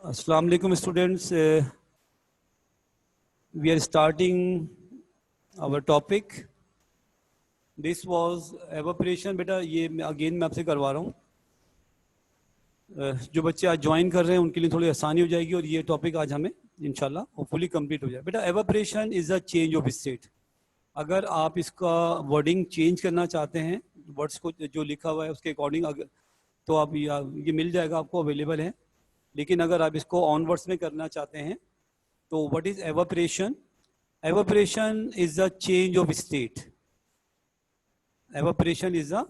Assalamu alaikum students. We are starting our topic. This was evaporation. बेटा ये again मैं आपसे करवा रहा हूँ. जो बच्चे आज ज्वाइन कर रहे हैं उनके लिए थोड़ी आसानी हो जाएगी और ये टॉपिक आज हमें इंशाल्लाह होपफुली कंप्लीट हो जाए. बेटा evaporation is a change of state. अगर आप इसका वर्डिंग चेंज करना चाहते हैं वर्ड्स को जो लिखा हुआ है उसके अकॉर्डिंग तो आप ये मिल जाएगा आपको, अवेलेबल है. लेकिन अगर आप इसको ऑन वर्ड्स में करना चाहते हैं तो what is evaporation? Evaporation is a change of state. Evaporation is a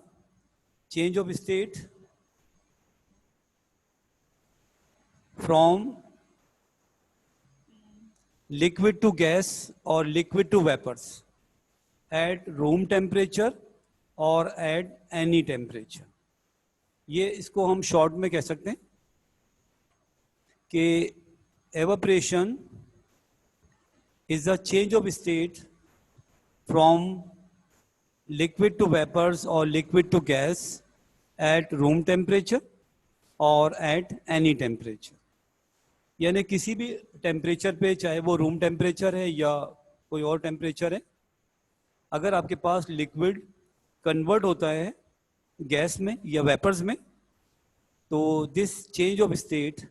change of state from liquid to gas or liquid to vapors at room temperature or at any temperature. ये इसको हम short में कह सकते हैं कि evaporation is a change of state from liquid to vapors or liquid to gas at room temperature or at any temperature. यानी किसी भी टेम्परेचर पे, चाहे वो रूम टेम्परेचर है या कोई और टेम्परेचर है, अगर आपके पास लिक्विड कन्वर्ट होता है गैस में या वेपर्स में तो this change of state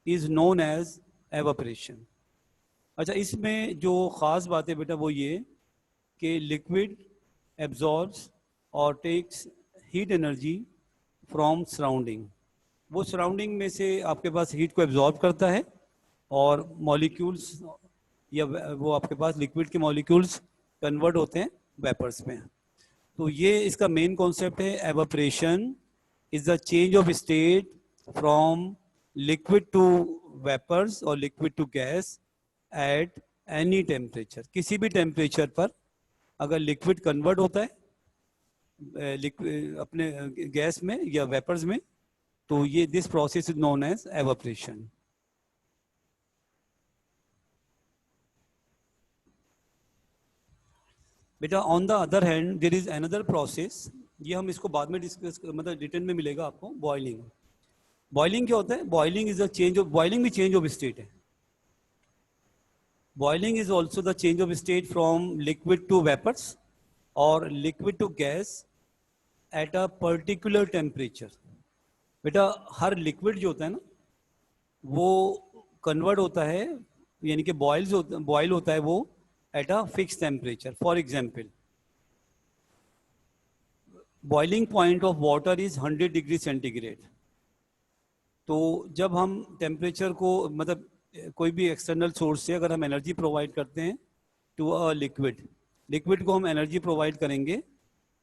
is known as evaporation. अच्छा, इसमें जो ख़ास बात है बेटा वो ये कि लिक्विड एब्जॉर्ब्स और takes heat energy from surrounding. वो सराउंडिंग में से आपके पास हीट को एब्जॉर्ब करता है और मॉलिक्यूल्स या वो आपके पास लिक्विड के मॉलिक्यूल्स कन्वर्ट होते हैं वेपर्स में. तो ये इसका मेन कॉन्सेप्ट है. Evaporation is the change of state from liquid to vapours और liquid to gas at any temperature. किसी भी टेम्परेचर पर अगर लिक्विड कन्वर्ट होता है अपने गैस में या वेपर्स में तो ये this process is known as evaporation. बेटा on the other hand there is another process. ये हम इसको बाद में डिस्कस, मतलब रिटर्न में मिलेगा आपको. बॉइलिंग. बॉइलिंग क्या होता है? Boiling is a change of, boiling भी चेंज ऑफ स्टेट है. Boiling is also the change of state from liquid to vapours और liquid to gas at a particular temperature. बेटा हर लिक्विड जो होता है ना वो कन्वर्ट होता है, यानी कि बॉयल होता है वो eight a fix temperature. For example boiling point of water is 100 degree centigrade. तो जब हम टेम्परेचर को, मतलब कोई भी एक्सटर्नल सोर्स से अगर हम एनर्जी प्रोवाइड करते हैं टू अ लिक्विड को हम एनर्जी प्रोवाइड करेंगे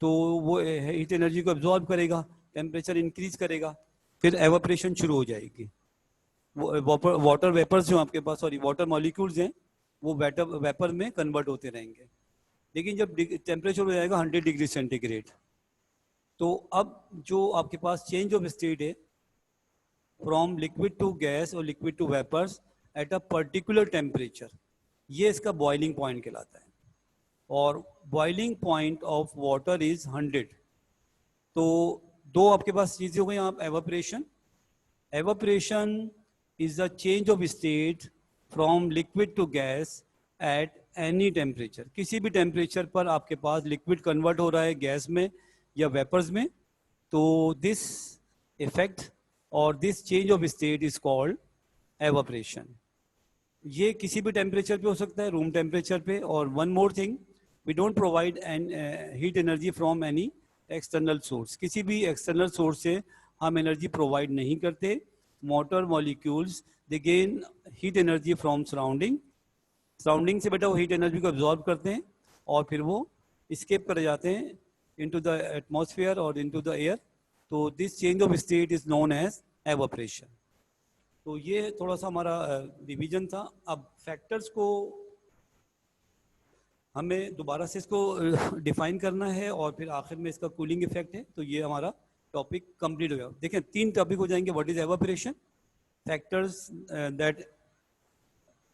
तो वो हीट एनर्जी को एब्जॉर्ब करेगा, टेम्परेचर इंक्रीज करेगा, फिर एवापोरेशन शुरू हो जाएगी. वो वाटर वेपर्स जो आपके पास, सॉरी वाटर मॉलिक्यूल्स हैं, वो वेपर में कन्वर्ट होते रहेंगे. लेकिन जब टेम्परेचर हो जाएगा 100 डिग्री सेंटीग्रेड तो अब जो आपके पास चेंज ऑफ स्टेट है फ्रॉम लिक्विड टू गैस और liquid to vapours at a particular temperature, ये इसका बॉइलिंग पॉइंट कहलाता है. और boiling point of water is 100. तो दो आपके पास चीजें हो गई. आप evaporation is the change of state from liquid to gas at any temperature. किसी भी टेम्परेचर पर आपके पास लिक्विड कन्वर्ट हो रहा है गैस में या वेपर्स में तो दिस इफेक्ट और this change of state is called evaporation. ये किसी भी टेम्परेचर पे हो सकता है, रूम टेम्परेचर पे. और one more thing, we don't provide heat energy from any external source. किसी भी एक्सटर्नल सोर्स से हम एनर्जी प्रोवाइड नहीं करते. Motor molecules they gain heat energy from surrounding से बेटा वो हीट एनर्जी को एब्जॉर्ब करते हैं और फिर वो स्केप कर जाते हैं इनटू द एटमॉस्फेयर और इनटू द एयर. तो this change of state is known as evaporation. तो ये थोड़ा सा हमारा रिवीजन था. अब फैक्टर्स को हमें दोबारा से इसको डिफाइन करना है और फिर आखिर में इसका कूलिंग इफेक्ट है. तो ये हमारा टॉपिक कंप्लीट हो गया. देखें 3 टॉपिक हो जाएंगे. What is evaporation, factors that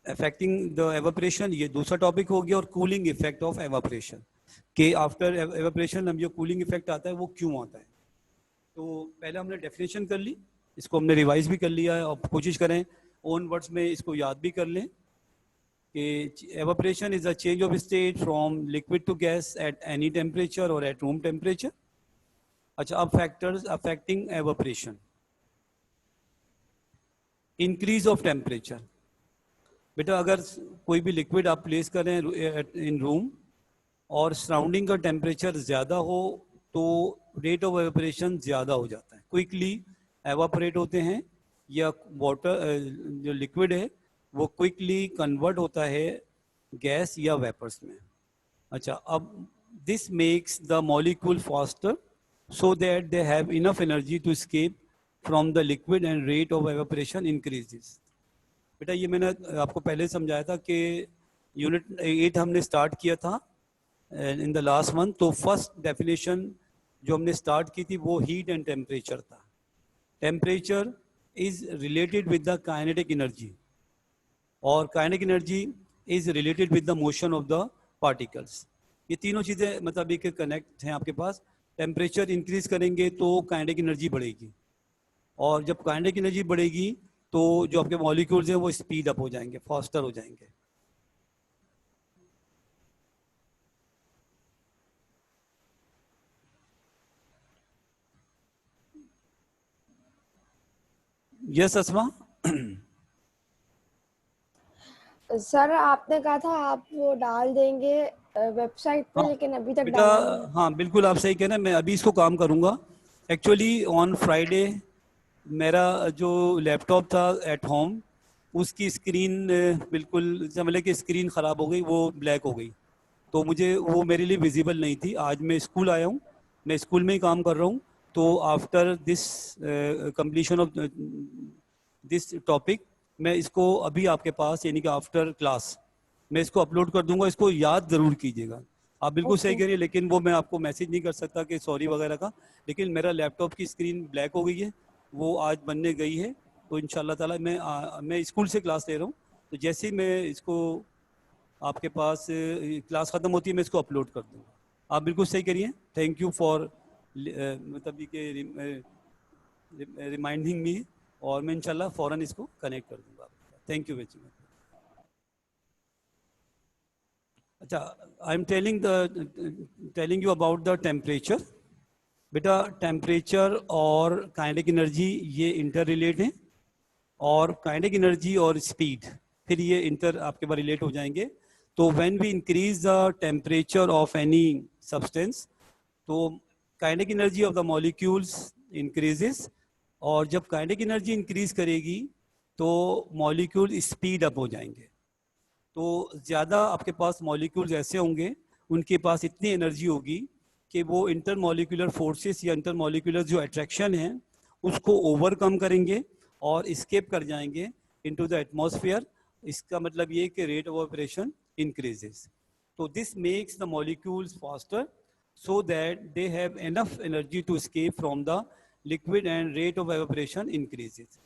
affecting the evaporation, ये दूसरा टॉपिक हो गया. और कूलिंग इफेक्ट ऑफ एवापोरेशन कि आफ्टर एवापोरेशन हम जो कूलिंग इफेक्ट आता है वो क्यों आता है. तो पहले हमने डेफिनेशन कर ली इसको हमने रिवाइज भी कर लिया है, और कोशिश करें ओन वर्ड्स में इसको याद भी कर लें कि evaporation is a change of state from liquid to gas at any temperature और एट रूम टेम्परेचर। अच्छा, अब factors affecting evaporation. Increase of temperature. बेटा अगर कोई भी लिक्विड आप प्लेस करें इन रूम और सराउंडिंग का टेम्परेचर ज़्यादा हो तो रेट ऑफ एवापोरेशन ज़्यादा हो जाता है, क्विकली एवापोरेट होते हैं, या वाटर जो लिक्विड है वो क्विकली कन्वर्ट होता है गैस या वेपर्स में। अच्छा, अब this makes the molecule faster so that they have enough energy to escape from the liquid and rate of evaporation increases। बेटा ये मैंने आपको पहले समझाया था कि यूनिट 8 हमने स्टार्ट किया था इन द लास्ट मंथ। तो फर्स्ट डेफिनेशन जो हमने स्टार्ट की थी वो हीट एंड टेम्परेचर था। Temperature is related with the kinetic energy और kinetic energy is related with the motion of the particles. ये तीनों चीज़ें मतलब एक कनेक्ट हैं आपके पास। टेम्परेचर इंक्रीज करेंगे तो काइनेटिक एनर्जी बढ़ेगी, और जब काइनेटिक एनर्जी बढ़ेगी तो जो आपके मॉलिक्यूल्स हैं वो स्पीड अप हो जाएंगे, फास्टर हो जाएंगे। यस अस्मा। सर आपने कहा था आप वो डाल देंगे वेबसाइट पे, हाँ लेकिन अभी तक बेटा, डाला नहीं है। हाँ बिल्कुल आप सही कह रहे हैं, मैं अभी इसको काम करूँगा। एक्चुअली ऑन फ्राइडे मेरा जो लैपटॉप था एट होम, उसकी स्क्रीन बिल्कुल समझ कि स्क्रीन ख़राब हो गई, वो ब्लैक हो गई, तो मुझे वो मेरे लिए विजिबल नहीं थी। आज मैं स्कूल आया हूँ, मैं स्कूल में ही काम कर रहा हूँ, तो after this completion of this topic मैं इसको अभी आपके पास यानी कि आफ्टर क्लास मैं इसको अपलोड कर दूंगा। इसको याद ज़रूर कीजिएगा। आप बिल्कुल सही ओके। कह रही है, लेकिन वो मैं आपको मैसेज नहीं कर सकता कि सॉरी वगैरह का, लेकिन मेरा लैपटॉप की स्क्रीन ब्लैक हो गई है, वो आज बनने गई है। तो इंशाल्लाह ताला मैं स्कूल से क्लास ले रहा हूँ, तो जैसे ही मैं इसको आपके पास क्लास ख़त्म होती है मैं इसको अपलोड कर दूँगा। आप बिल्कुल सही करिए। थैंक यू फॉर मतलब ये कि रिमाइंडिंग मी, और मैं इंशाल्लाह फ़ौरन इसको कनेक्ट कर दूँगा। Thank you very much. अच्छा, I am telling you about the temperature. बेटा टेम्परेचर और काइनेटिक एनर्जी ये इंटर रिलेट हैं, और काइनेटिक एनर्जी और स्पीड फिर ये इंटर आपके पास रिलेट हो जाएंगे। तो when we increase the temperature of any substance तो kinetic energy of the molecules increases, और जब काइनेटिक एनर्जी इंक्रीज करेगी तो मॉलिक्यूल स्पीड अप हो जाएंगे। तो ज़्यादा आपके पास मॉलिक्यूल्स ऐसे होंगे उनके पास इतनी एनर्जी होगी कि वो इंटरमॉलिक्यूलर फोर्सेस या इंटरमॉलिक्यूलर जो अट्रैक्शन है उसको ओवरकम करेंगे और स्केप कर जाएंगे इनटू द एटमॉस्फेयर। इसका मतलब ये कि रेट ऑफ ऑपरेशन इंक्रीजेस। तो this makes the molecules faster so that they have enough energy to escape from the liquid and rate of evaporation increases।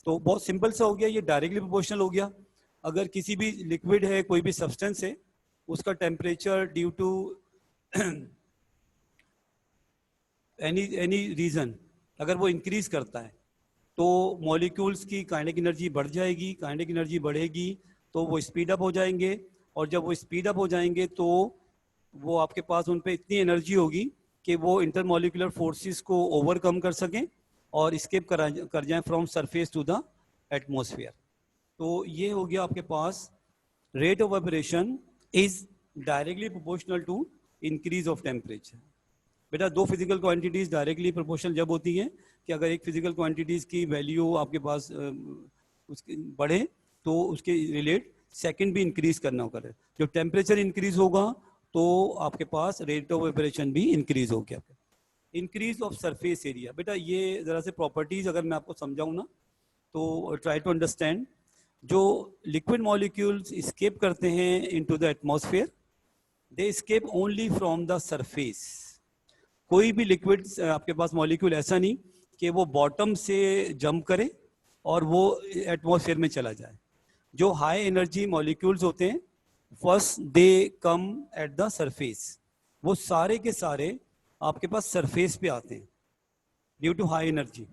तो बहुत सिंपल सा हो गया, ये डायरेक्टली प्रोपोर्शनल हो गया। अगर किसी भी लिक्विड है, कोई भी सब्सटेंस है, उसका temperature due to any reason अगर वो इंक्रीज करता है तो मॉलिक्यूल्स की काइनेटिक एनर्जी बढ़ जाएगी। काइनेटिक एनर्जी बढ़ेगी तो वो स्पीड अप हो जाएंगे, और जब वो स्पीड अप हो जाएंगे तो वो आपके पास उन पे इतनी एनर्जी होगी कि वो इंटरमॉलिक्यूलर फोर्सेस को ओवरकम कर सकें और स्केप कर जाएं from surface to the atmosphere. तो ये हो गया आपके पास rate of operation is directly proportional to increase of temperature. बेटा दो फिजिकल क्वांटिटीज डायरेक्टली प्रोपोर्शनल जब होती हैं कि अगर एक फिजिकल क्वांटिटीज की वैल्यू आपके पास उसकी बढ़े तो उसके रिलेट सेकंड भी इंक्रीज करना होगा। जो टेम्परेचर इंक्रीज होगा तो आपके पास रेट ऑफ ऑपरेशन भी इंक्रीज हो गया। Increase of surface area. बेटा ये ज़रा से प्रॉपर्टीज अगर मैं आपको समझाऊँ ना तो ट्राई टू अंडरस्टैंड। जो लिक्विड मॉलिक्यूल्स स्केप करते हैं into the atmosphere, they escape only from the surface. कोई भी लिक्विड आपके पास मॉलिक्यूल ऐसा नहीं कि वो बॉटम से जंप करे और वो एटमॉस्फेयर में चला जाए। जो हाई एनर्जी मॉलिक्यूल्स होते हैं first they come at the surface, वो सारे के सारे आपके पास सरफेस पे आते हैं ड्यू टू हाई एनर्जी।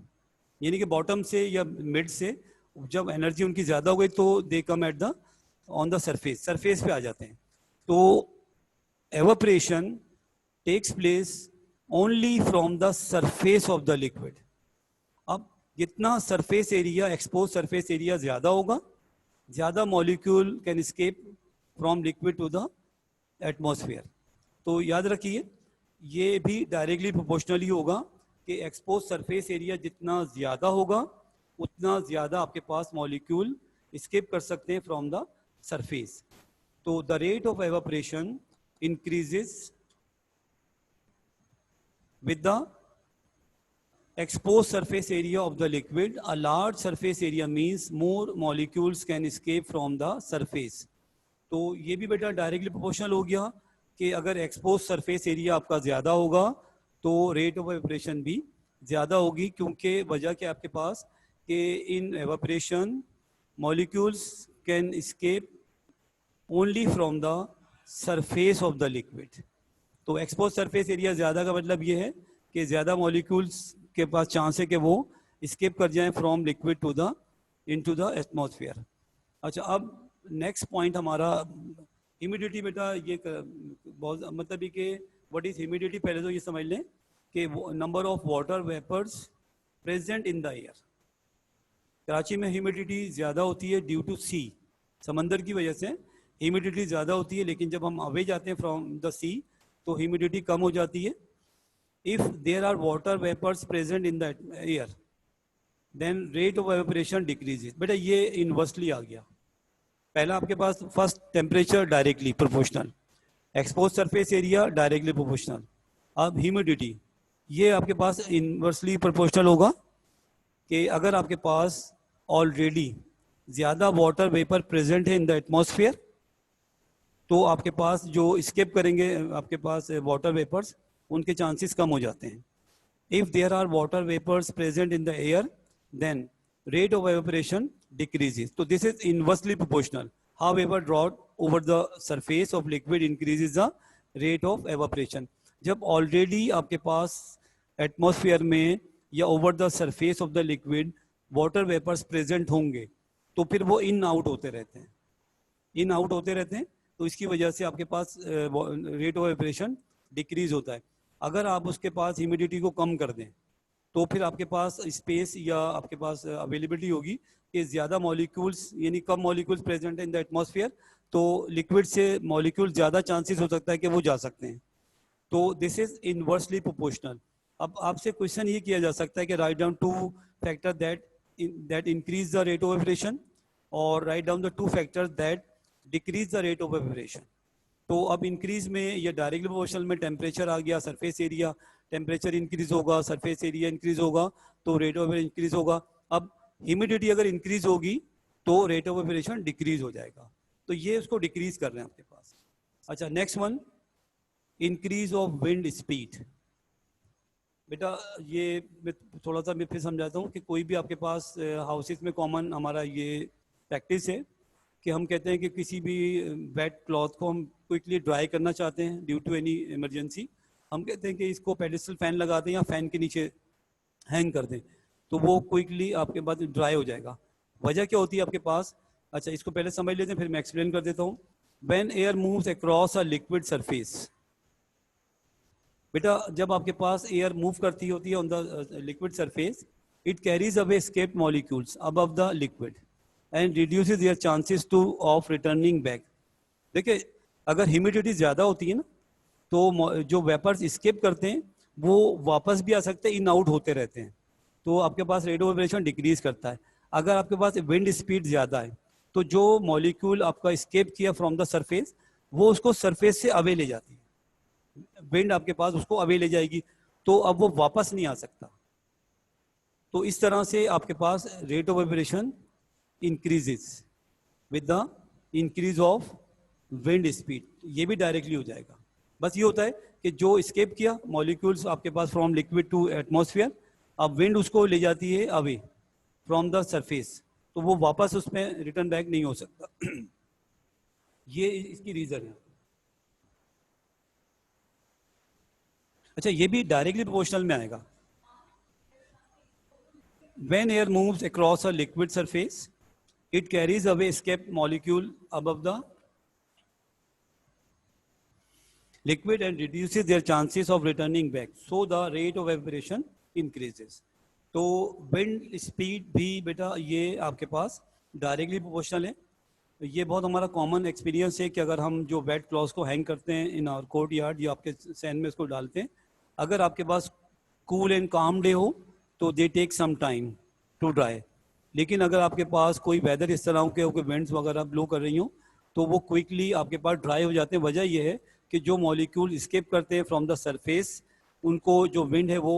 यानी कि बॉटम से या मिड से जब एनर्जी उनकी ज़्यादा हो गई तो they come at the on the surface पे आ जाते हैं। तो evaporation takes place only from the surface of the liquid. अब जितना surface area, expose surface area ज़्यादा होगा, ज़्यादा molecule can escape from liquid to the atmosphere. तो याद रखिए ये भी डायरेक्टली प्रोपोर्शनली होगा कि एक्सपोज सरफेस एरिया जितना ज़्यादा होगा उतना ज़्यादा आपके पास मॉलिक्यूल स्केप कर सकते हैं फ्रॉम द सरफेस। तो the rate of evaporation increases with the exposed surface area of the liquid. A large surface area means more molecules can escape from the surface. तो ये भी बेटा डायरेक्टली प्रोपोर्शनल हो गया कि अगर एक्सपोज सरफेस एरिया आपका ज़्यादा होगा तो रेट ऑफ एवापोरेशन भी ज़्यादा होगी, क्योंकि वजह क्या आपके पास कि in evaporation molecules can escape only from the surface of the liquid. तो एक्सपोज सरफेस एरिया ज़्यादा का मतलब ये है कि ज़्यादा मॉलिक्यूल्स के पास चांस है कि वो स्केप कर जाएं from liquid to the into the atmosphere. अच्छा, अब नेक्स्ट पॉइंट हमारा ह्यूमिडिटी। बेटा ये बहुत मतलब ये कि व्हाट इज ह्यूमिडिटी, पहले तो ये समझ लें कि number of water vapours present in the air. Karachi में ह्यूमिडिटी ज़्यादा होती है ड्यू टू सी, समंदर की वजह से ह्यूमिडिटी ज़्यादा होती है, लेकिन जब हम अवे जाते हैं फ्रॉम द सी तो ह्यूमिडिटी कम हो जाती है। If there are water vapours present in the air then rate of evaporation decreases. बेटा ये इनवर्सली आ गया। पहला आपके पास first temperature directly proportional, expose surface area directly proportional. अब ह्यूमिडिटी ये आपके पास इनवर्सली प्रोपोर्शनल होगा कि अगर आपके पास ऑलरेडी ज़्यादा वाटर वेपर प्रेजेंट है इन द एटमॉस्फेयर तो आपके पास जो स्केप करेंगे आपके पास वाटर वेपर्स, उनके चांसेस कम हो जाते हैं। If there are water vapours present in the air then rate of evaporation decreases. तो this is inversely proportional. However draught over the surface of liquid increases the rate of evaporation. जब already आपके पास atmosphere में या over the surface of the liquid water vapours present होंगे तो फिर वो इन आउट होते रहते हैं, इन आउट होते रहते हैं। तो इसकी वजह से आपके पास रेट ऑफ एवेपोरेशन डिक्रीज होता है। अगर आप उसके पास ह्यूमिडिटी को कम कर दें तो फिर आपके पास स्पेस या आपके पास अवेलेबिलिटी होगी कि ज़्यादा मॉलिक्यूल्स यानी कम मॉलिक्यूल्स प्रेजेंट है इन द एटमॉस्फेयर, तो लिक्विड से मॉलिक्यूल ज़्यादा चांसेस हो सकता है कि वो जा सकते हैं। तो दिस इज इनवर्सली प्रोपोर्शनल। अब आपसे क्वेश्चन ये किया जा सकता है कि write down two factor that increase the rate of evaporation और write down the two factor that decrease the rate of evaporation. तो अब इंक्रीज में ये डायरेक्टली प्रोपोर्शनल में टेम्परेचर आ गया, सरफेस एरिया, टेम्परेचर इंक्रीज होगा, सरफेस एरिया इंक्रीज होगा तो रेट ऑफ इंक्रीज होगा। अब ह्यूमिडिटी अगर इंक्रीज होगी तो रेट ऑफ एवेपोरेशन डिक्रीज हो जाएगा। तो ये उसको डिक्रीज कर रहे हैं आपके पास। अच्छा, next one, increase of wind speed. बेटा ये मैं थोड़ा सा मैं फिर समझाता हूँ कि कोई भी आपके पास हाउसेस में कॉमन हमारा ये प्रैक्टिस है कि हम कहते हैं कि किसी भी वेट क्लॉथ को हम क्विकली ड्राई करना चाहते हैं ड्यू टू एनी इमरजेंसी, हम कहते हैं कि इसको पेडिस्टल फैन लगा दें या फैन के नीचे हैंग कर दें तो वो क्विकली आपके पास ड्राई हो जाएगा। वजह क्या होती है आपके पास? अच्छा, इसको पहले समझ लेते हैं फिर मैं एक्सप्लेन कर देता हूँ। When air moves across a liquid surface, बेटा जब आपके पास एयर मूव करती होती है on the liquid surface, it carries away escaped molecules above the liquid and reduces their chances to of returning back. देखिए अगर ह्यूमिडिटी ज़्यादा होती है ना तो जो वेपर्स स्केप करते हैं वो वापस भी आ सकते हैं, इन आउट होते रहते हैं, तो आपके पास रेट ऑफ एवेपोरेशन डिक्रीज करता है। अगर आपके पास विंड स्पीड ज़्यादा है तो जो मॉलिक्यूल आपका स्केप किया फ्रॉम द सरफेस वो उसको सरफेस से अवे ले जाती है, विंड आपके पास उसको अवे ले जाएगी, तो अब वो वापस नहीं आ सकता। तो इस तरह से आपके पास rate of evaporation increases with the increase of wind speed. ये भी डायरेक्टली हो जाएगा। बस ये होता है कि जो स्केप किया मॉलिक्यूल्स आपके पास फ्रॉम लिक्विड टू एटमॉस्फेयर, अब विंड उसको ले जाती है अवे फ्रॉम द सरफेस, तो वो वापस उसमें रिटर्न बैक नहीं हो सकता। ये इसकी रीजन है। अच्छा, ये भी डायरेक्टली प्रोपोर्शनल में आएगा। when air moves across a liquid surface, it carries away escape molecule above the liquid and reduces their chances of returning back. So the rate of evaporation increases. तो wind speed भी बेटा ये आपके पास directly proportional है. ये बहुत हमारा common experience है कि अगर हम जो वेट क्लॉथ को हैंग करते हैं इन आवर कोर्ट यार्ड या आपके सैंड में इसको डालते हैं, अगर आपके पास कूल एंड काम डे हो तो they take some time to dry. लेकिन अगर आपके पास कोई वेदर इस तरह के कोई विंड्स वगैरह ब्लो कर रही हो तो वो क्विकली आपके पास ड्राई हो जाते हैं. वजह ये है कि जो मॉलिक्यूल स्केप करते हैं फ्रॉम द सरफेस, उनको जो विंड है वो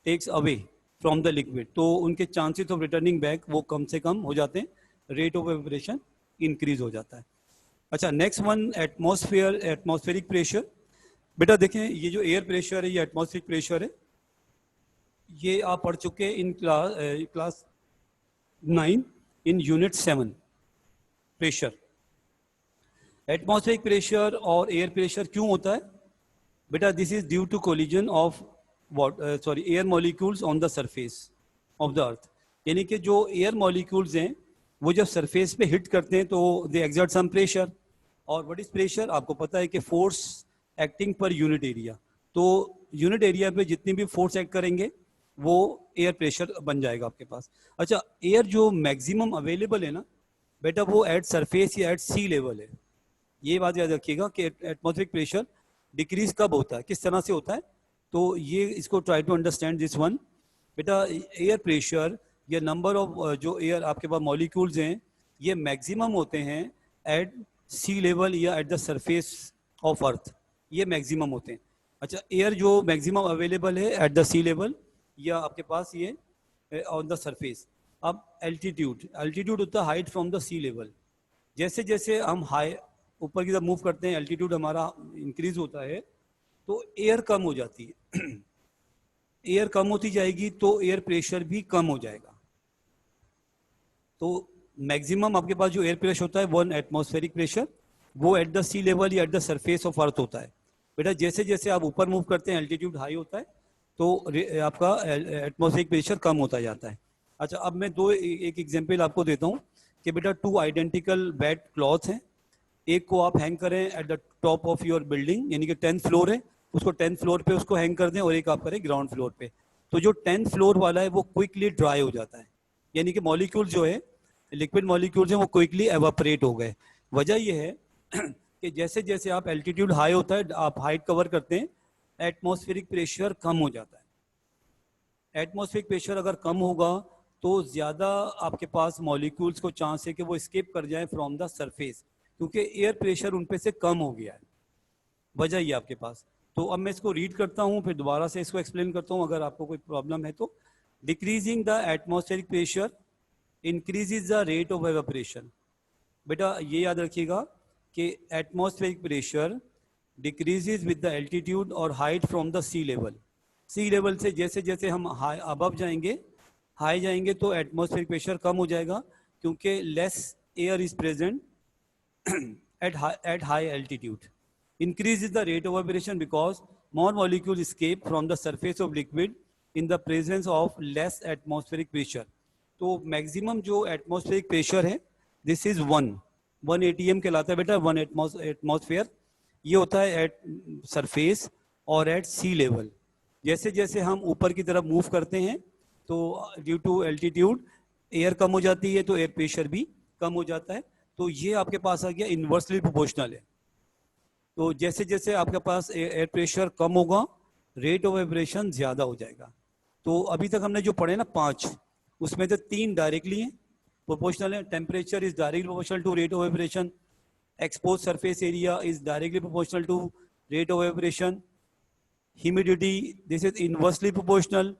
takes away from the liquid, तो उनके चांसेस ऑफ रिटर्निंग बैक वो कम से कम हो जाते हैं, रेट ऑफ एवपोरेशन इंक्रीज हो जाता है. अच्छा, नेक्स्ट वन एटमॉस्फेरिक प्रेशर. बेटा देखें, ये जो एयर प्रेशर है ये एटमॉस्फेरिक प्रेशर है. ये आप पढ़ चुके हैं in class 9 in unit 7 pressure. Atmospheric pressure और एयर प्रेशर क्यों होता है बेटा? This is due to collision of air molecules on the surface of the earth. यानी कि जो एयर मॉलिक्यूल्स हैं वो जब सरफेस पे हिट करते हैं तो दे एक्सर्ट सम प्रेशर. और व्हाट इज प्रेशर? आपको पता है कि force acting per unit area. तो यूनिट एरिया पे जितनी भी फोर्स एक्ट करेंगे वो एयर प्रेशर बन जाएगा आपके पास. अच्छा, एयर जो मैक्सिमम अवेलेबल है ना बेटा, वो एट सरफेस या एट सी लेवल है. ये बात याद रखिएगा कि एटमॉस्फेरिक प्रेशर डिक्रीज कब होता है, किस तरह से होता है. तो ये इसको try to understand this one. बेटा एयर प्रेशर या नंबर ऑफ जो एयर आपके पास मॉलिक्यूल्स हैं ये मैक्सिमम होते हैं एट सी लेवल या at the surface of earth. ये मैक्सिमम होते हैं. अच्छा, एयर जो मैक्सिमम अवेलेबल है एट द सी लेवल या आपके पास ये ऑन द सरफेस. अब एल्टीट्यूड होता है height from the sea level. जैसे जैसे हम हाई ऊपर की तरफ मूव करते हैं, एल्टीट्यूड हमारा इंक्रीज होता है तो एयर कम हो जाती है. एयर कम होती जाएगी तो एयर प्रेशर भी कम हो जाएगा. तो मैक्सिमम आपके पास जो एयर प्रेशर होता है वन एटमॉस्फेरिक प्रेशर, वो एट द सी लेवल या एट द सरफेस ऑफ अर्थ होता है. बेटा जैसे जैसे आप ऊपर मूव करते हैं एल्टीट्यूड हाई होता है तो आपका एटमॉस्फेरिक प्रेशर कम होता जाता है. अच्छा, अब मैं एक एग्जांपल आपको देता हूँ कि बेटा 2 आइडेंटिकल वेट क्लॉथ हैं. एक को आप हैंग करें at the top of your building, यानी कि 10th फ्लोर है, उसको 10th फ्लोर पे उसको हैंग कर दें, और एक आप करें ग्राउंड फ्लोर पे. तो जो 10th फ्लोर वाला है वो क्विकली ड्राई हो जाता है. यानी कि मॉलिक्यूल जो है, लिक्विड मॉलिक्यूल्स हैं, वो क्विकली एवापोरेट हो गए. वजह यह है कि जैसे जैसे आप एल्टीट्यूड हाई होता है, आप हाइट कवर करते हैं, एटमॉस्फेरिक प्रेशर कम हो जाता है. एटमॉस्फेरिक प्रेशर अगर कम होगा तो ज़्यादा आपके पास मॉलिक्यूल्स को चांस है कि वो स्केप कर जाए फ्रॉम द सरफेस, क्योंकि एयर प्रेशर उन पे से कम हो गया है. वजह ये आपके पास. तो अब मैं इसको रीड करता हूँ, फिर दोबारा से इसको एक्सप्लेन करता हूँ अगर आपको कोई प्रॉब्लम है तो. Decreasing the atmospheric pressure increases the rate of evaporation. बेटा ये याद रखिएगा कि atmospheric pressure decreases with the altitude और height from the sea level. Sea level से जैसे जैसे हम अबव जाएंगे, हाई जाएंगे, तो एटमॉस्फेरिक प्रेशर कम हो जाएगा, क्योंकि less air is present at high altitude. Increases the rate of evaporation because more molecules escape from the surface of liquid in the presence of less atmospheric pressure. तो maximum जो atmospheric pressure है this is 1 ATM कहलाता है बेटा, 1 atmosphere. ये होता है at surface और एट सी लेवल. जैसे जैसे हम ऊपर की तरफ मूव करते हैं तो ड्यू टू एल्टीट्यूड एयर कम हो जाती है तो एयर प्रेशर भी कम हो जाता है. तो ये आपके पास आ गया इन्वर्सली प्रोपोर्शनल है. तो जैसे जैसे आपके पास एयर प्रेशर कम होगा रेट ऑफ एवपोरेशन ज़्यादा हो जाएगा. तो अभी तक हमने जो पढ़े ना 5, उसमें से 3 डायरेक्टली हैं, प्रोपोर्शनल है. Temperature is directly proportional to rate of evaporation. Expose surface area is directly proportional to rate of evaporation. Humidity this is inversely proportional.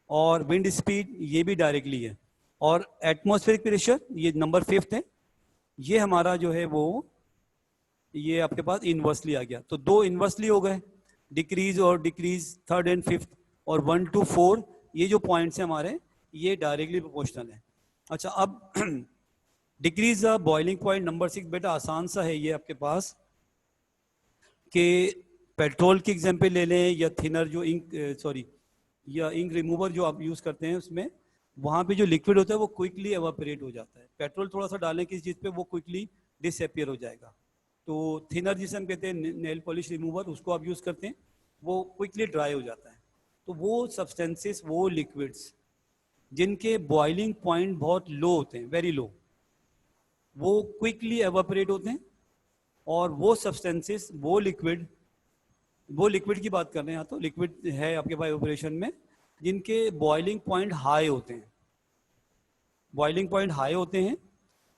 और विंड स्पीड ये भी डायरेक्टली है. और एटमॉस्फेरिक प्रेशर ये नंबर 5th है, ये हमारा जो है वो ये आपके पास इनवर्सली आ गया. तो 2 इनवर्सली हो गए, डिक्रीज और डिक्रीज 3rd and 5th, और 1 to 4 ये जो पॉइंट्स हैं हमारे ये डायरेक्टली प्रोपोर्शनल है. अच्छा, अब decrease the boiling point number 6. बेटा आसान सा है ये आपके पास कि पेट्रोल की एग्जांपल ले लें या थिनर जो इंक रिमूवर जो आप यूज़ करते हैं उसमें वहाँ पे जो लिक्विड होता है वो क्विकली एवापोरेट हो जाता है। पेट्रोल थोड़ा सा डालें किसी चीज़ पे, वो क्विकली डिसअपियर हो जाएगा। तो थिनर जिसे हम कहते हैं नेल पॉलिश रिमूवर, उसको आप यूज़ करते हैं, वो क्विकली ड्राई हो जाता है। तो वो सब्सटेंसेस, वो लिक्विड्स जिनके बॉइलिंग पॉइंट बहुत लो होते हैं, वेरी लो, वो क्विकली एवापोरेट होते हैं। और वो सब्सटेंसेस, वो लिक्विड की बात कर रहे हैं यहाँ, तो लिक्विड है आपके पास एवापोरेशन में जिनके बॉइलिंग पॉइंट हाई होते हैं, बॉइलिंग पॉइंट हाई होते हैं,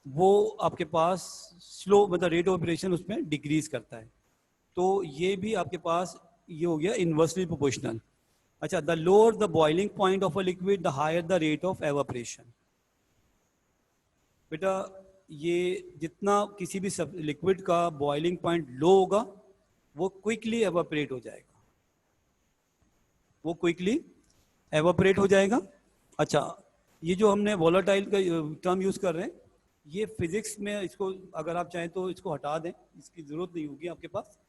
वो आपके पास स्लो, मतलब रेट ऑफ ऑपरेशन उसमें डिक्रीज करता है। तो ये भी आपके पास ये हो गया इन्वर्सली प्रोपोर्शनल। अच्छा, the lower the boiling point of a liquid the higher the rate of evaporation. बेटा ये जितना किसी भी सब लिक्विड का बॉइलिंग पॉइंट लो होगा वो क्विकली एवापोरेट हो जाएगा, वो क्विकली एवापोरेट हो जाएगा। अच्छा, ये जो हमने वोलेटाइल का टर्म यूज कर रहे हैं, ये फिजिक्स में, इसको अगर आप चाहें तो इसको हटा दें, इसकी जरूरत नहीं होगी आपके पास।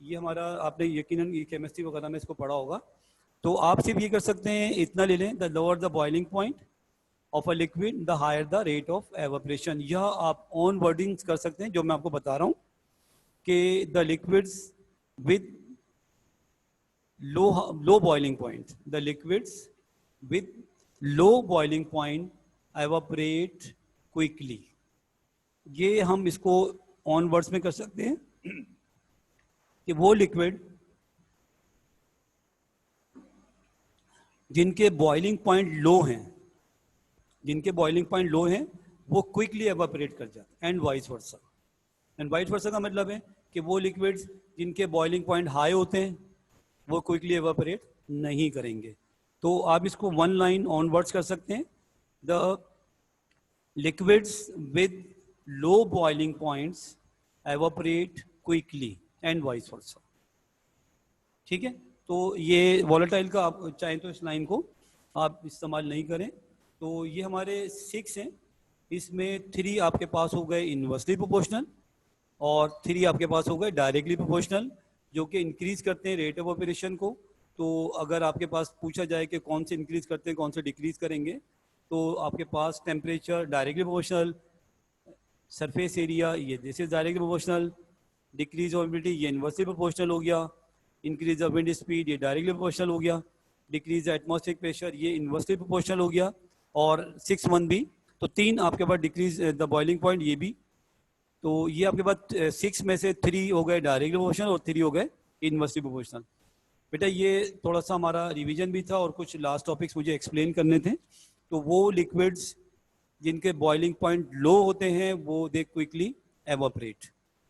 ये हमारा, आपने यकीनन ये केमिस्ट्री वगैरह में इसको पढ़ा होगा। तो आप सिर्फ ये कर सकते हैं, इतना ले लें, the lower the boiling point of a liquid the higher the rate of evaporation. यह आप ऑन वर्डिंग्स कर सकते हैं जो मैं आपको बता रहा हूँ कि the liquids with low boiling point, the liquids with low boiling point evaporate quickly। ये हम इसको ऑन वर्ड्स में कर सकते हैं कि वो लिक्विड जिनके बॉइलिंग पॉइंट लो हैं, जिनके बॉइलिंग पॉइंट लो हैं, वो क्विकली एवापोरेट कर जाते हैं, and vice versa. And vice versa का मतलब है कि वो लिक्विड्स जिनके बॉइलिंग पॉइंट हाई होते हैं वो क्विकली एवापोरेट नहीं करेंगे। तो आप इसको वन लाइन ऑन वर्ड्स कर सकते हैं, the liquids with low boiling points evaporate quickly and vice versa. ठीक है, तो ये वॉलेटाइल का आप चाहें तो इस लाइन को आप इस्तेमाल नहीं करें। तो ये हमारे 6 हैं, इसमें 3 आपके पास हो गए इन्वर्सली प्रोपोर्शनल और 3 आपके पास हो गए डायरेक्टली प्रोपोर्शनल, जो कि इंक्रीज करते हैं रेट ऑफ ऑपरेशन को। तो अगर आपके पास पूछा जाए कि कौन से इंक्रीज करते हैं, कौन से डिक्रीज करेंगे, तो आपके पास temperature directly proportional, surface area ये this is directly proportional, decrease of humidity ये इन्वर्सली प्रोपोर्शनल हो गया, इंक्रीज ऑफ विंड स्पीड ये डायरेक्टली प्रोपोर्शनल हो गया, डिक्रीज एटमॉस्फेरिक प्रेशर ये इन्वर्सली प्रोपोर्शनल हो गया, और 6 भी। तो 3 आपके पास डिक्रीज द बॉइलिंग पॉइंट ये भी। तो ये आपके पास 6 में से 3 हो गए डायरेक्टली प्रोपोर्शनल और 3 हो गए इनवर्सली प्रोपोर्शनल। बेटा ये थोड़ा सा हमारा रिवीजन भी था और कुछ लास्ट टॉपिक्स मुझे एक्सप्लेन करने थे। तो वो लिक्विड्स जिनके बॉइलिंग पॉइंट लो होते हैं वो दे क्विकली एवापोरेट।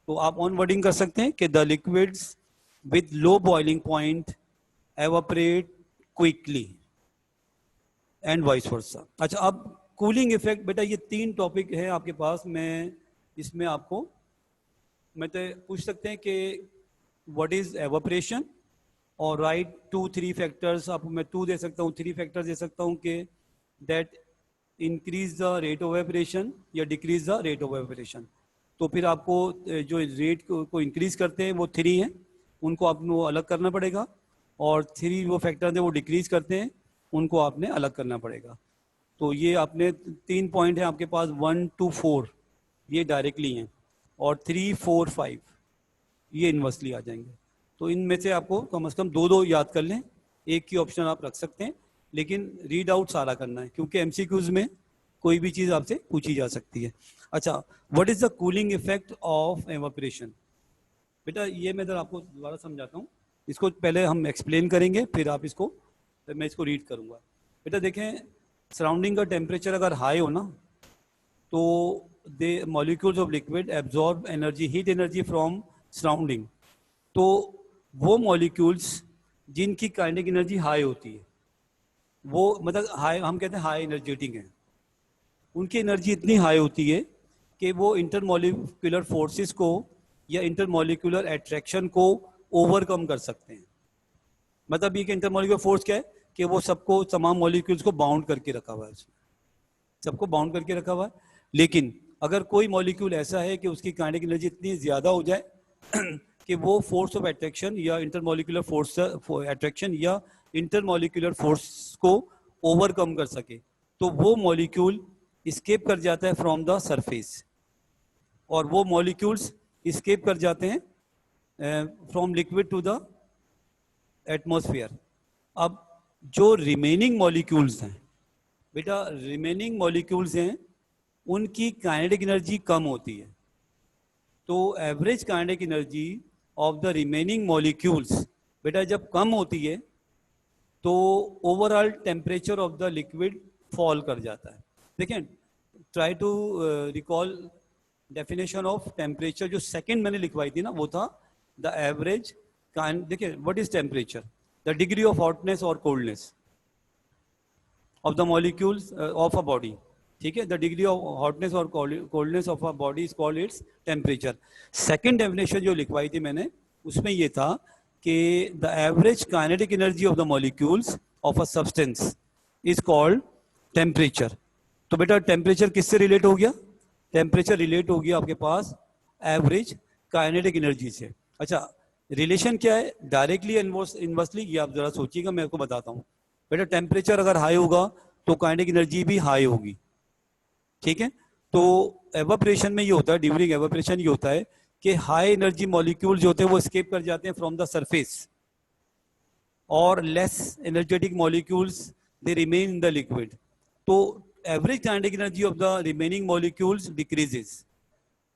तो आप ऑन वर्डिंग कर सकते हैं कि the liquids with low boiling point evaporate quickly and vice versa. अच्छा, अब कूलिंग इफेक्ट। बेटा ये 3 टॉपिक है आपके पास, मैं इसमें आपको मैं तो पूछ सकते हैं कि व्हाट इज एवापोरेशन और राइट 2-3 फैक्टर्स। आपको मैं 2 दे सकता हूँ, 3 फैक्टर्स दे सकता हूँ कि that increase the rate of evaporation या decrease the rate of evaporation. तो फिर आपको जो रेट को इंक्रीज करते हैं वो 3 हैं, उनको आपको अलग करना पड़ेगा, और 3 वो फैक्टर हैं वो डिक्रीज करते हैं, उनको आपने अलग करना पड़ेगा। तो ये आपने 3 पॉइंट हैं आपके पास, 1 to 4 ये डायरेक्टली हैं, और 3, 4, 5 ये इन्वर्सली आ जाएंगे। तो इनमें से आपको कम से कम 2-2 याद कर लें, एक की ऑप्शन आप रख सकते हैं, लेकिन रीड आउट सारा करना है क्योंकि एमसीक्यूज में कोई भी चीज़ आपसे पूछी जा सकती है। अच्छा, what is the cooling effect of evaporation. बेटा ये मैं इधर आपको दोबारा समझाता हूँ, इसको पहले हम एक्सप्लेन करेंगे फिर आप इसको, मैं इसको रीड करूँगा। बेटा देखें, सराउंडिंग का टेम्परेचर अगर हाई हो ना, तो they molecules of liquid absorb energy, heat energy from surrounding. तो वो मॉलिक्यूल्स जिनकी काइनेटिक एनर्जी हाई होती है, वो मतलब हाई, हम कहते हैं हाई एनर्जेटिक हैं, उनकी एनर्जी इतनी हाई होती है कि वो इंटरमॉलिक्यूलर फोर्सेस को या इंटरमॉलिक्यूलर अट्रैक्शन को ओवरकम कर सकते हैं। मतलब ये कि इंटरमॉलिक्यूलर फोर्स क्या है कि वो सबको, तमाम मॉलिक्यूल्स को बाउंड करके रखा हुआ है, सबको बाउंड करके रखा हुआ है। लेकिन अगर कोई मॉलिक्यूल ऐसा है कि उसकी काइनेटिक एनर्जी इतनी ज़्यादा हो जाए कि वो फोर्स ऑफ अट्रैक्शन या इंटरमॉलिक्यूलर फोर्स अट्रैक्शन या इंटरमॉलिक्यूलर फोर्स को ओवरकम कर सके, तो वो मॉलिक्यूल escape कर जाता है फ्रॉम द सरफेस, और वो मॉलिक्यूल्स escape कर जाते हैं from liquid to the atmosphere. अब जो रिमेनिंग मॉलिक्यूल्स हैं बेटा, रिमेनिंग मॉलिक्यूल्स हैं उनकी काइनेटिक एनर्जी कम होती है। तो average kinetic energy of the remaining molecules बेटा जब कम होती है तो overall temperature of the liquid fall कर जाता है। देखिए, try to recall definition of temperature, जो सेकंड मैंने लिखवाई थी ना, वो था द एवरेज। देखिए, what is temperature? The degree of hotness और coldness of the molecules of a body, ठीक है। द डिग्री ऑफ हॉटनेस और coldness of a body is called its temperature. Second definition जो लिखवाई थी मैंने, उसमें ये था कि the average kinetic energy of the molecules of a substance is called temperature. तो बेटा टेम्परेचर किससे रिलेट हो गया? टेम्परेचर रिलेट हो गया आपके पास एवरेज काइनेटिक एनर्जी से। अच्छा, रिलेशन क्या है? डायरेक्टली इनवर्सली, ये आप जरा सोचिएगा, मैं आपको बताता हूँ। बेटा टेम्परेचर अगर हाई होगा तो काइनेटिक एनर्जी भी हाई होगी, ठीक है। तो एवापोरेशन में ये होता है, ड्यूरिंग एवापोरेशन ये होता है कि हाई एनर्जी मॉलिक्यूल जो होते हैं वो एस्केप कर जाते हैं फ्रॉम द सरफेस, और less energetic molecules they remain in the liquid. तो average kinetic energy of the remaining molecules decreases.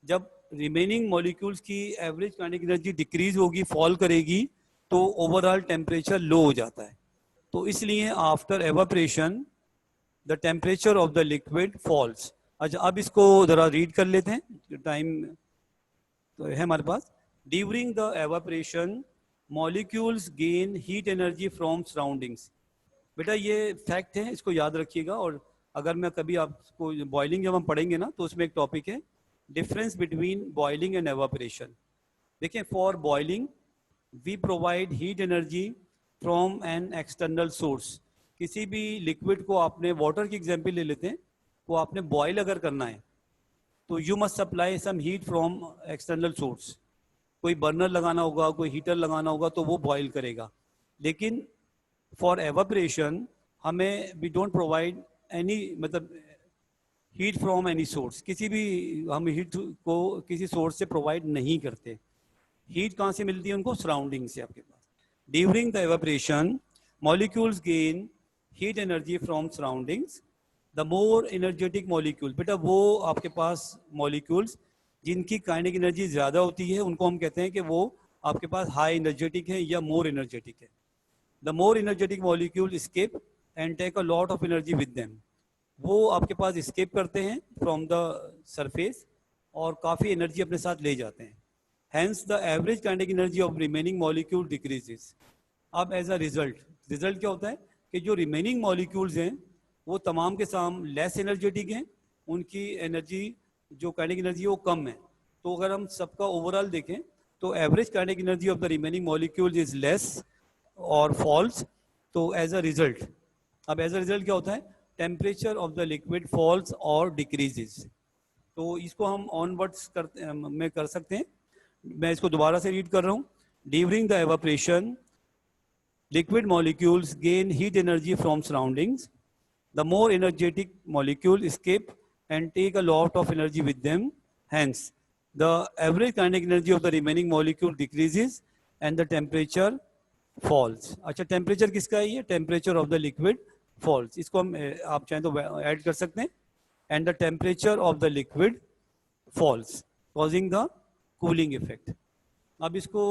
जब रिमेनिंग मॉलिक्यूल्स की एवरेज काइनेटिक एनर्जी डिक्रीज होगी, फॉल करेगी, तो ओवरऑल टेम्परेचर लो हो जाता है। तो इसलिए after evaporation the temperature of the liquid falls. अच्छा, अब इसको जरा रीड कर लेते हैं, टाइम तो है हमारे पास। During the evaporation molecules gain heat energy from surroundings. बेटा ये फैक्ट है, इसको याद रखिएगा। और अगर मैं कभी आपको बॉइलिंग जब हम पढ़ेंगे ना, तो उसमें एक टॉपिक है difference between boiling and evaporation. देखिए, for boiling we provide heat energy from an external source. किसी भी लिक्विड को, आपने वाटर की एग्जांपल ले लेते हैं, वो आपने बॉयल अगर करना है तो you must supply some heat from external source. कोई बर्नर लगाना होगा, कोई हीटर लगाना होगा, तो वो बॉयल करेगा। लेकिन फॉर एवापोरेशन हमें वी डोंट प्रोवाइड एनी, मतलब हीट फ्रॉम एनी सोर्स। किसी भी हम हीट को किसी सोर्स से प्रोवाइड नहीं करते। हीट कहाँ से मिलती है उनको? सराउंडिंग से आपके पास। During the evaporation molecules gain heat energy from surroundings. The more energetic molecule, बेटा वो आपके पास मॉलिक्यूल्स जिनकी काइनेटिक एनर्जी ज़्यादा होती है उनको हम कहते हैं कि वो आपके पास हाई एनर्जेटिक है या मोर एनर्जेटिक है। The more energetic molecule escape and take a lot of energy with them. वो आपके पास escape करते हैं फ्रॉम द सरफेस और काफ़ी एनर्जी अपने साथ ले जाते हैं। Hence the average kinetic energy of remaining molecule decreases. अब एज अ रिजल्ट क्या होता है कि जो रिमेनिंग मॉलिक्यूल्स हैं वो तमाम के तमाम लेस एनर्जेटिक हैं, उनकी एनर्जी जो काइनेटिक एनर्जी है वो कम है। तो अगर हम सबका ओवरऑल देखें तो average kinetic energy of the remaining molecules is less और फॉल्स। तो एज अ रिजल्ट, अब एज अ रिजल्ट क्या होता है? Temperature of the liquid falls और डिक्रीजेस। तो इसको हम ऑनवर्ड्स में कर सकते हैं। मैं इसको दोबारा से रीड कर रहा हूँ। During the evaporation liquid molecules gain heat energy from surroundings. The more energetic molecule escape and take a lot of energy with them. Hence, the average kinetic energy of the remaining molecule decreases and the temperature falls. अच्छा, temperature किसका है ये? Temperature of the liquid falls. इसको हम आप चाहें तो add कर सकते हैं। And the temperature of the liquid falls, causing the cooling effect. अब इसको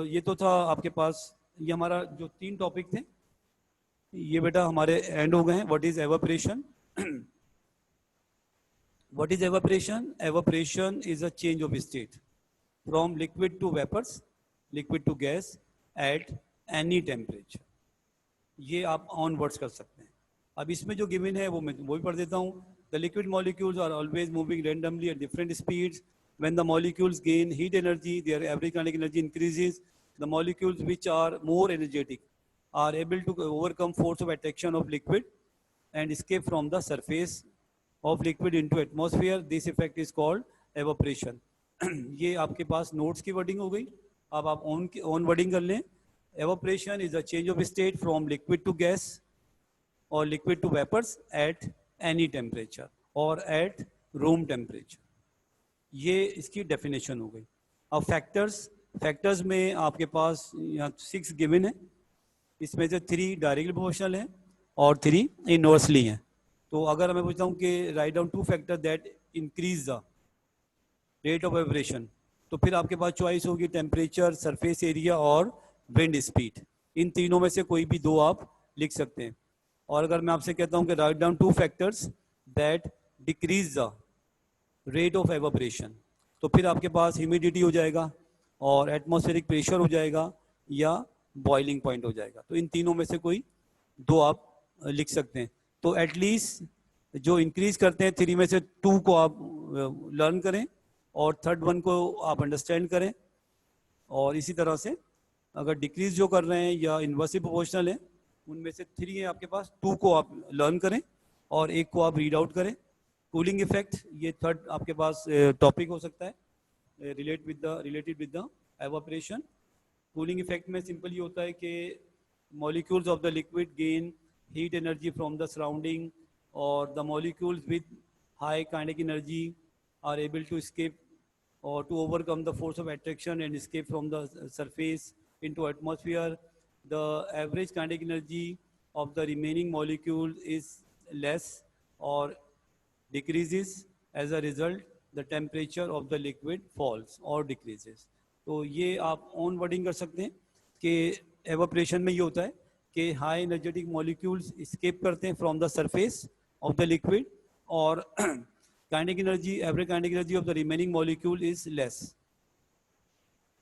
ये तो था आपके पास, ये हमारा जो 3 टॉपिक थे ये बेटा हमारे एंड हो गए हैं। What is evaporation? What is evaporation? Evaporation is a change of state from liquid to vapours, liquid to gas at any temperature. ये आप ऑन वर्ड्स कर सकते हैं। अब इसमें जो गिवन है वो मैं वो भी पढ़ देता हूँ। The liquid molecules are always moving randomly at different speeds. When the molecules gain heat energy, their average kinetic energy increases. The molecules which are more energetic are able to overcome force of attraction of liquid and escape from the surface of liquid into atmosphere. This effect is called evaporation. ये आपके पास notes की wording हो गई। अब आप on wording कर लें। Evaporation is a change of state from liquid to gas or liquid to vapors at any temperature or at room temperature. ये इसकी डेफिनेशन हो गई. अब फैक्टर्स में आपके पास यहाँ 6 गिवन है. इसमें से 3 डायरेक्टली प्रोपोर्शनल हैं और 3 इनवर्सली हैं. तो अगर मैं पूछता हूँ कि write down 2 factor that increase the rate of vibration, तो फिर आपके पास चॉइस होगी टेम्परेचर, सरफेस एरिया और विंड स्पीड. इन तीनों में से कोई भी 2 आप लिख सकते हैं. और अगर मैं आपसे कहता हूँ कि write down 2 factors that decrease the rate of evaporation, तो फिर आपके पास ह्यूमिडिटी हो जाएगा और एटमॉस्फेरिक प्रेशर हो जाएगा या बॉइलिंग पॉइंट हो जाएगा. तो इन तीनों में से कोई 2 आप लिख सकते हैं. तो एटलीस्ट जो इंक्रीज करते हैं 3 में से 2 को आप लर्न करें और थर्ड 1 को आप अंडरस्टैंड करें. और इसी तरह से अगर डिक्रीज जो कर रहे हैं या इन्वर्सली प्रोपोर्शनल है, उनमें से 3 है आपके पास, 2 को आप लर्न करें और 1 को आप रीड आउट करें. कूलिंग इफेक्ट, ये थर्ड आपके पास टॉपिक हो सकता है related with the evaporation. Cooling effect में सिंपल ये होता है कि molecules of the liquid gain heat energy from the surrounding और the molecules with high kinetic energy are able to escape or to overcome the force of attraction and escape from the surface into atmosphere. The average kinetic energy of the remaining molecule is less or decreases. As a result, the temperature of the liquid falls or decreases. तो ये आप on wording कर सकते हैं कि evaporation में ये होता है कि हाई एनर्जेटिक मॉलिक्यूल्स escape करते हैं from the surface of the liquid और kinetic energy, average kinetic energy of the remaining molecule is less.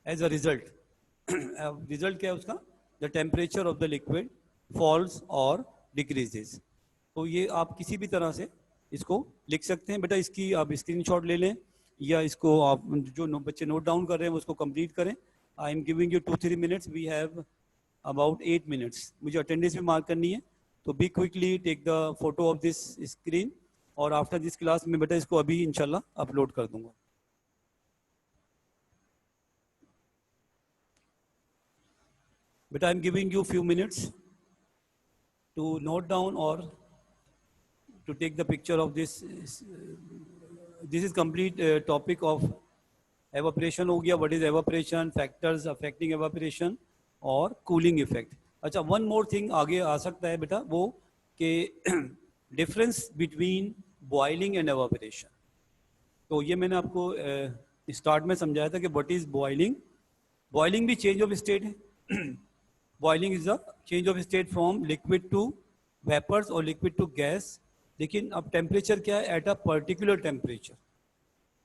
As a result, result क्या है उसका? The temperature of the liquid falls or decreases. तो ये आप किसी भी तरह से इसको लिख सकते हैं. बेटा इसकी आप स्क्रीनशॉट ले लें या इसको आप जो बच्चे नोट डाउन कर रहे हैं उसको कंप्लीट करें. I am giving you 2-3 minutes. We have about 8 minutes. मुझे अटेंडेंस भी मार्क करनी है, तो be quickly take the photo of this screen और आफ्टर दिस क्लास में बेटा इसको अभी इंशाल्लाह अपलोड कर दूंगा. बेटा I am giving you few minutes to note down और to take the picture of this. This is complete topic of evaporation हो गया. What is evaporation, factors affecting evaporation और कूलिंग इफेक्ट. अच्छा, वन मोर थिंग आगे आ सकता है बेटा, वो कि difference between boiling and evaporation. तो ये मैंने आपको स्टार्ट में समझाया था कि व्हाट इज बॉइलिंग. बॉइलिंग भी चेंज ऑफ स्टेट है. Boiling is the change of state from liquid to vapours और लिक्विड टू गैस. लेकिन अब टेम्परेचर क्या है? At a particular temperature.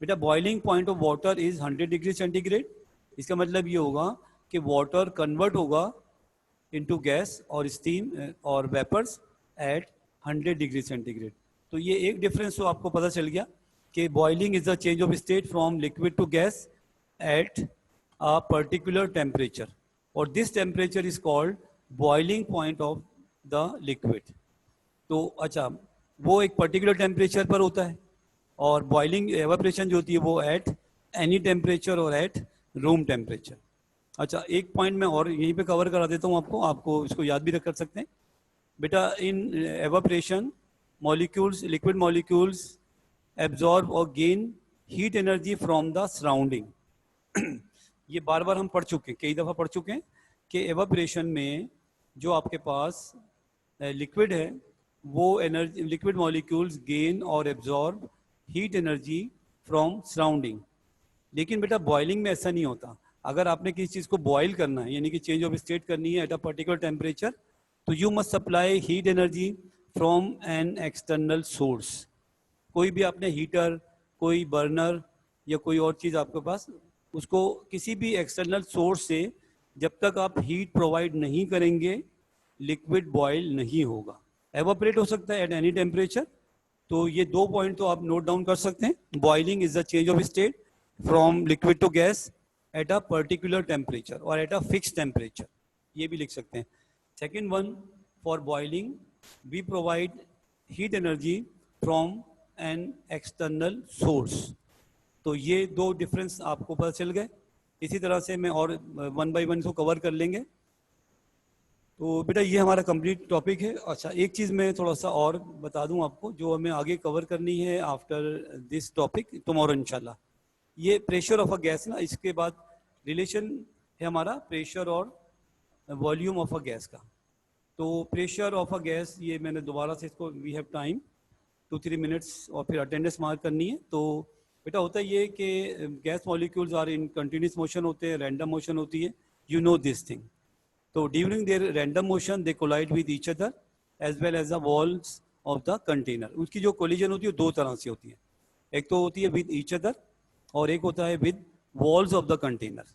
बेटा boiling point of water is 100 degree centigrade. इसका मतलब ये होगा कि वाटर कन्वर्ट होगा इनटू गैस और स्टीम और वेपर्स एट 100 डिग्री सेंटीग्रेड. तो ये एक डिफरेंस तो आपको पता चल गया कि boiling is the change of state from liquid to gas at a particular temperature और this temperature is called boiling point of the liquid. तो अच्छा, वो एक पर्टिकुलर टेम्परेचर पर होता है और बॉइलिंग एवापोरेशन जो होती है वो एट एनी टेम्परेचर और एट रूम टेम्परेचर. अच्छा, एक पॉइंट मैं और यहीं पे कवर करा देता हूँ आपको इसको याद भी रख कर सकते हैं. बेटा इन evaporation molecules, liquid molecules absorb or gain heat energy from the surrounding. ये बार बार हम पढ़ चुके हैं, कई दफ़ा पढ़ चुके हैं कि एवापोरेशन में जो आपके पास लिक्विड है वो एनर्जी, लिक्विड मॉलिक्यूल्स गेन और absorb heat energy from surrounding. लेकिन बेटा बॉइलिंग में ऐसा नहीं होता. अगर आपने किसी चीज़ को बॉयल करना है यानी कि चेंज ऑफ स्टेट करनी है एट अ पर्टिकुलर टेम्परेचर, तो you must supply heat energy from an external source. कोई भी आपने हीटर, कोई बर्नर या कोई और चीज़ आपके पास, उसको किसी भी एक्सटर्नल सोर्स से जब तक आप हीट प्रोवाइड नहीं करेंगे लिक्विड बॉयल नहीं होगा. एवापोरेट हो सकता है एट एनी टेम्परेचर. तो ये 2 पॉइंट तो आप नोट डाउन कर सकते हैं. Boiling is the change of state from liquid to gas at a particular temperature और एट अ फिक्स टेम्परेचर, ये भी लिख सकते हैं. Second one, for boiling we provide heat energy from an external source. तो ये 2 डिफरेंस आपको पता चल गए. इसी तरह से मैं और 1 by 1 को कवर कर लेंगे. तो बेटा ये हमारा कंप्लीट टॉपिक है। अच्छा, एक चीज़ मैं थोड़ा सा और बता दूं आपको जो हमें आगे कवर करनी है आफ्टर दिस टॉपिक टुमारो इंशाल्लाह। ये प्रेशर ऑफ अ गैस ना, इसके बाद रिलेशन है हमारा प्रेशर और वॉल्यूम ऑफ अ गैस का। तो प्रेशर ऑफ अ गैस, ये मैंने दोबारा से इसको, वी हैव टाइम 2-3 मिनट्स और फिर अटेंडेंस मार्क करनी है। तो बेटा होता ये कि gas molecules are in continuous motion होते हैं, रैंडम मोशन होती है, यू नो दिस थिंग। तो during their random motion they collide with each other as well as the walls of the container. उसकी जो कोलिजन होती है दो तरह से होती है, एक तो होती है विद ईच अदर और एक होता है with walls of the container.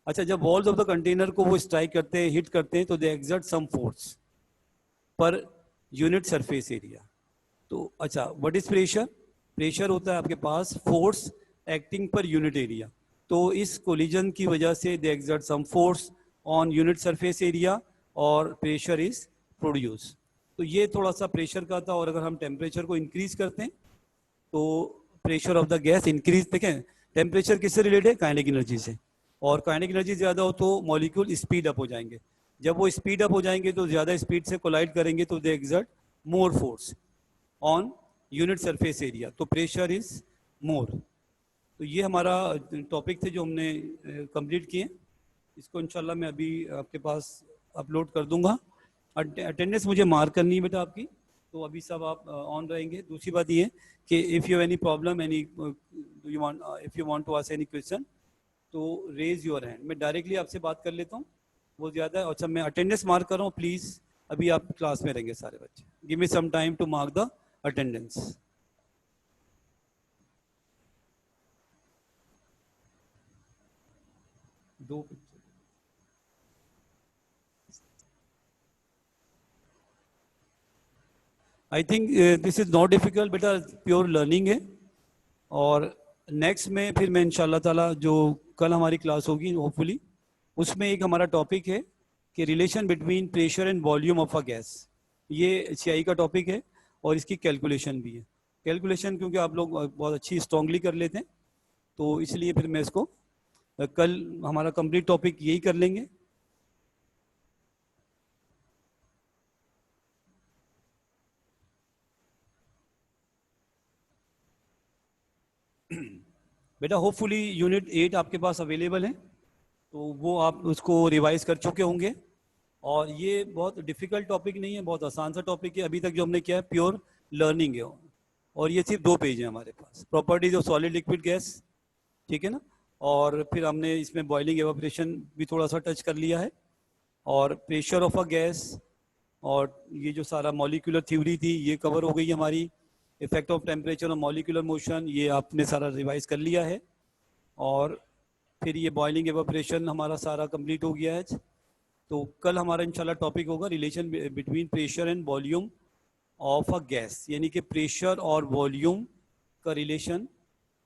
अच्छा, जब वॉल्स ऑफ द कंटेनर को वो स्ट्राइक करते हैं, हिट करते हैं, तो they exert some force per unit surface area. तो अच्छा, व्हाट इज प्रेशर? प्रेशर होता है आपके पास force acting per unit area. तो इस कोलिजन की वजह से they exert some force on unit surface area और प्रेशर इज प्रोड्यूस। तो ये थोड़ा सा प्रेशर का था। और अगर हम टेम्परेचर को इंक्रीज करते हैं तो pressure of the gas increase. देखें, टेम्परेचर किससे रिलेटेड है? काइनेटिक एनर्जी से। और काइनेटिक एनर्जी ज़्यादा हो तो मॉलिक्यूल स्पीड अप हो जाएंगे। जब वो स्पीड अप हो जाएंगे तो ज़्यादा स्पीड से कोलाइड करेंगे तो they exert more force on unit surface area. तो प्रेशर इज मोर। तो ये हमारा टॉपिक थे जो हमने कंप्लीट किए। इसको इंशाल्लाह मैं अभी आपके पास अपलोड कर दूंगा। अटेंडेंस मुझे मार्क करनी है बेटा आपकी, तो अभी सब आप ऑन रहेंगे। दूसरी बात ये कि if you have any problem, any you want, if you want to ask any question तो रेज योर हैंड। मैं डायरेक्टली आपसे बात कर लेता हूँ, वो ज़्यादा है। अच्छा, मैं अटेंडेंस मार्क कर रहा हूँ, प्लीज़ अभी आप क्लास में रहेंगे सारे बच्चे। Give me some time to mark the attendance. Though I think this is not difficult बेटा, प्योर लर्निंग है। और नेक्स्ट में फिर मैं इंशाल्लाह ताला जो कल हमारी क्लास होगी होपफुली, उसमें एक हमारा टॉपिक है कि relation between pressure and volume of a gas. ये सीआई का टॉपिक है और इसकी कैलकुलेशन भी है। कैलकुलेशन क्योंकि आप लोग बहुत अच्छी स्ट्रांगली कर लेते हैं, तो इसलिए फिर मैं इसको कल हमारा कंप्लीट टॉपिक यही कर लेंगे। बेटा होपफुली यूनिट 8 आपके पास अवेलेबल है, तो वो आप उसको रिवाइज कर चुके होंगे। और ये बहुत डिफिकल्ट टॉपिक नहीं है, बहुत आसान सा टॉपिक है। अभी तक जो हमने किया है प्योर लर्निंग है। और ये सिर्फ 2 पेज है हमारे पास, properties of solid liquid gas, ठीक है ना। और फिर हमने इसमें बॉइलिंग एवापोरेशन भी थोड़ा सा टच कर लिया है, और प्रेशर ऑफ अ गैस, और ये जो सारा मॉलिक्यूलर थ्योरी थी ये कवर हो गई हमारी। इफेक्ट ऑफ टेम्परेचर और मॉलिक्यूलर मोशन ये आपने सारा रिवाइज कर लिया है। और फिर ये बॉइलिंग एवापोरेशन हमारा सारा कंप्लीट हो गया है। तो कल हमारा इंशाल्लाह टॉपिक होगा relation between pressure and volume of a gas, यानी कि प्रेशर और वॉल्यूम का रिलेशन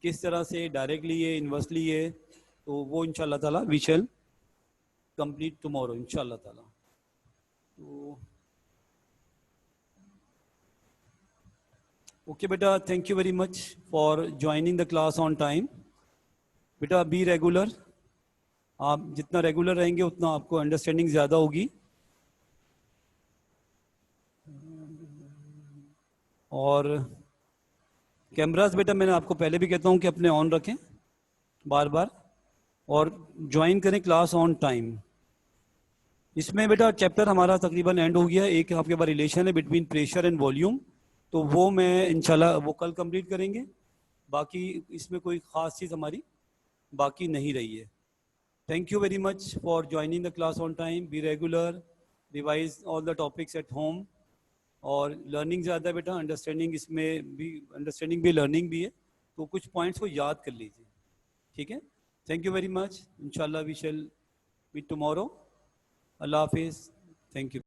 किस तरह से डायरेक्टली है, इन्वर्सली है। तो वो इंशाल्लाह ताला वी शैल कंप्लीट टुमारो इंशाल्लाह ताला। तो ओके बेटा, thank you very much for joining the class on time. बेटा बी रेगुलर, आप जितना रेगुलर रहेंगे उतना आपको अंडरस्टैंडिंग ज़्यादा होगी। और कैमरास बेटा मैंने आपको पहले भी कहता हूँ कि अपने ऑन रखें बार बार, और ज्वाइन करें क्लास ऑन टाइम। इसमें बेटा चैप्टर हमारा तकरीबन एंड हो गया है। एक आपके पास रिलेशन है बिटवीन प्रेशर एंड वॉल्यूम, तो वो मैं इंशाल्लाह वो कल कंप्लीट करेंगे। बाकी इसमें कोई ख़ास चीज़ हमारी बाकी नहीं रही है। Thank you very much for joining the class on time. Be regular, revise all the topics at home. और लर्निंग ज़्यादा है बेटा, अंडरस्टैंडिंग इसमें भी, अंडरस्टैंडिंग भी लर्निंग भी है, तो कुछ पॉइंट्स को याद कर लीजिए, ठीक है। थैंक यू वेरी मच, इंशाल्लाह वी शैल मीट टुमारो। अल्लाह हाफिज़, थैंक यू।